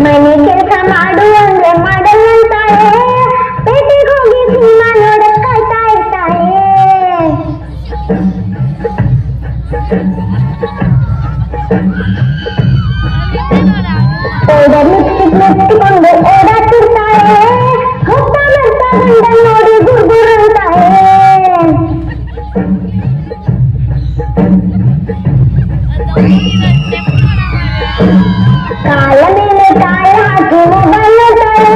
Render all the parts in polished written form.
ಮನೆ ಕೆಲಸ ಮಾಡು ಅಂದ್ರೆ ಮಾಡಲ್ಲಂತಾಳೆ, ಪೇಟೆಗೆ ಹೋಗಿ ಸಿನಿಮಾ ನೋಡಕ್ ಕಾಯ್ತಾ ಇರ್ತಾಳೆ. ಪೌಡರ್ ಲಿಪ್ಸ್ಟಿಕ್ ಮುಚ್ಚಿಕೊಂಡು ಓಡಾಡ್ತಿರ್ತಾಳೆ, ಹೋಗ್ತಾ ಬರ್ತಾ ಗಂಡನ್ ನೋಡಿ ಗುರ್ಗುರ್ ಅಂತಾಳೆ. ಕಾಲ ಮೇಲೆ ಕಾಲ ಹಾಕಿ ಮೊಬೈಲ್ ನೋಡ್ತಾಳೆ,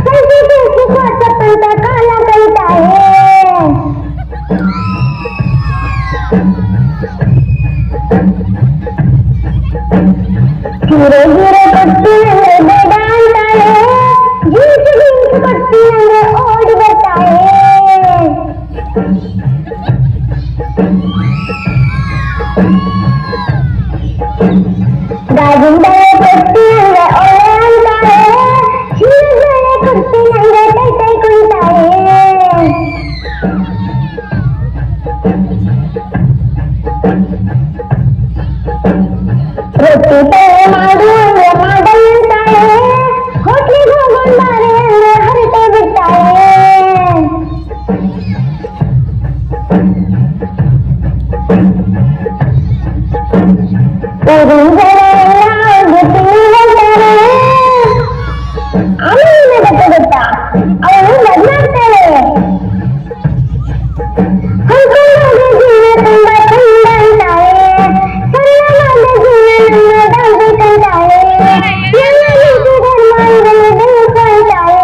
ಸೆಲ್ಫಿ ಫೇಸ್ಬುಕ್ ವಾಟ್ಸಪ್ ಅಂತ ಕಾಲ ಕಳೀತಾಳೆ. ಸೀರೆ ಗೀರೆ ಕೊಡ್ತೀನಿ ಅಂದ್ರೆ ಬೇಡ ಅಂತಾಳೆ, ಜೀನ್ಸ್ ಕೊಡ್ತೀನಿ ಅಂದ್ರೆ ಓಡಿ ಬರ್ತಾಳೆ. ಗಾಜಿನ ಬಳೆ ಕೊಡ್ತೀನಿ ಅಂದ್ರೆ ಒಳ್ಳೆ ಅಂತಾಳೆ, ಚಿನ್ನದ ಬಳೆ ಕೊಡ್ತೀನಿ ಅಂದ್ರೆ ಟೈ ಟೈ ಕುಣಿತಾಳೆ. ರೊಟ್ಟಿ ಪಲ್ಯ ಮಾಡು ಅಂದ್ರೆ ಮಾಡಲ್ಲಂತಾಳೆ, ಹೋಟ್ಲಿಗೆ ಹೋಗೊಂಡಾರೆ ಅಂದ್ರೆ ಹರಟೆ ಬಿಡ್ತಾಳೆ. ಊರಿನ ಜನ ಎಲ್ಲ ತಿನ್ನಿವಂತಾರೆ, ಆಮೇಲೆ ಗೊತ್ತಾ ಅವಳು ಬದಲಾಗ್ತಾಳೆ. ಅಂದ್ಕೊಂಡಾಗ ಜೀವನ ತುಂಬಾ ಚಂದ ಅಂತಾಳೆ, ಸಣ್ಣದಾದ ಜೀವನ ನನ್ನದಾಗಬೇಕಂತಾಳೆ. ಎಲ್ಲ ನೀತಿ ಧರ್ಮ ಇದನ್ನು ಬೇಕು ಅಂತಾಳೆ.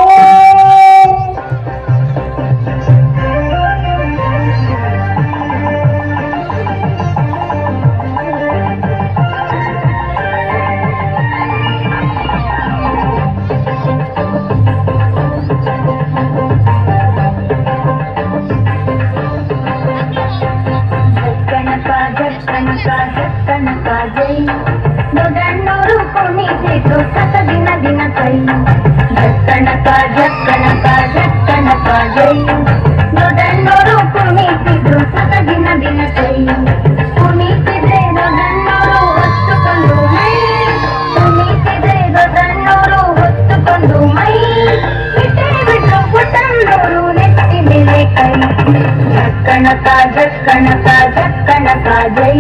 ಕನಕ ಜೈ ದೊಡ್ಡಣ್ಣೂರು ಕುಣಿತಿದ್ರು ಸತ ದಿನ ದಿನ ಕೈ. ಜಕ್ಕಣಕ ಜಕ್ಕಣಕ ಜಕ್ಕಣಕ ಜೈ ದೊಡ್ಡಣ್ಣೂರು ಕುಣಿತಿದ್ರು ಸತ ದಿನ ದಿನ ಕೈ. ಕುಣಿತಿದ್ರೆ ದೊಡ್ಡಣ್ಣೂರು ಹೊತ್ತುಕೊಂಡು ಮೈ, ಕುಣಿತಿದ್ರೆ ದೊಡ್ಡಣ್ಣೂರು ಹೊತ್ತುಕೊಂಡು ಮೈ. ಬಿಟ್ಟೆ ಬಿಟ್ಟು ಪುಟ್ಟಣ್ಣೂರು ನೆತ್ತಿ ಮೇಲೆ ಕೈ. ಜಕ್ಕಣಕ ಜಕ್ಕಣಕ ಜಕ್ಕಣಕ ಜೈ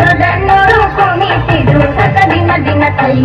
ದೊಡ್ಡಣ್ಣೂರು ಕುಣಿತಿದ್ರು ಸತ ದಿನ ದಿನ ಕೈ.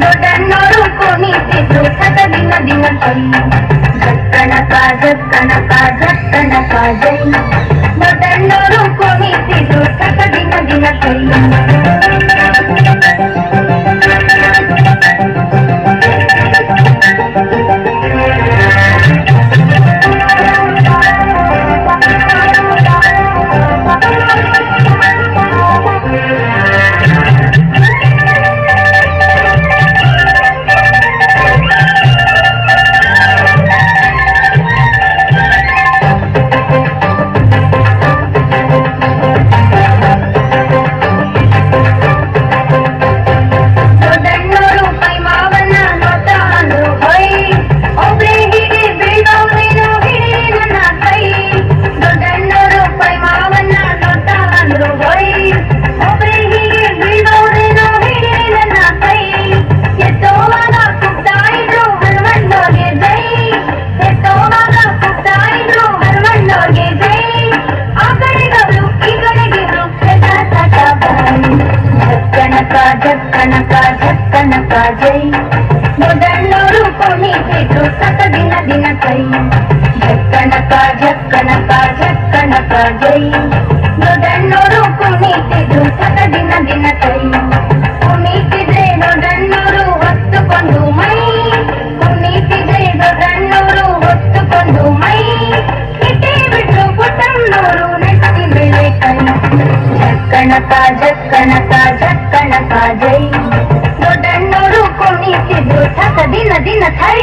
ದೊಡ್ಡಣ್ಣೂರು ಕುಣಿತಿದ್ರು ಸತ ದಿನ ದಿನ ಕೈ. ಜಕ್ಕಣಕ ಜಕ್ಕಣಕ ಜಕ್ಕಣಕ ಜೈ ದೊಡ್ಡಣ್ಣೂರು ಕುಣಿತಿದ್ರು ಸತ ದಿನ ದಿನ ಕೈ. ಜಕ್ಕಣಕ ಜಕ್ಕಣಕ ಜೈ ದೊಡ್ಡಣ್ಣೋರು ಕುಣಿತಿದ್ರು ಸತ ದಿನ ದಿನ ಕೈ ಜಕ್ಕಣಕ ಜಕ್ಕಣಕ ಜಕ್ಕಣಕ ಜೈ ದೊಡ್ಡಣ್ಣೋರು ಕುಣಿತಿದ್ರು ಸತ ದಿನ ದಿನ ಕೈ ಕುಣಿತಿದ್ರೆ ದೊಡ್ಡಣ್ಣೋರು ಹೊತ್ತುಕೊಂಡು ಮೈ ಕುಣಿತಿದ್ರೆ ದೊಡ್ಡಣ್ಣೋರು ಹೊತ್ತುಕೊಂಡು ಮೈ ಇಟ್ಟೇ ಬಿಟ್ರು ಪುಟ್ಟಣ್ಣೋರು ನೆಟ್ಟಿ ಬೆಳೆ ಕೈ ಜಕ್ಕಣಕ ಜಕ್ಕಣಕ ಜಕ್ಕಣಕ ಜೈ ದೊಡ್ಡಣ್ಣೋರು ಕುಣಿತಿದ್ರು ಸತ ದಿನ ದಿನ ಥೈ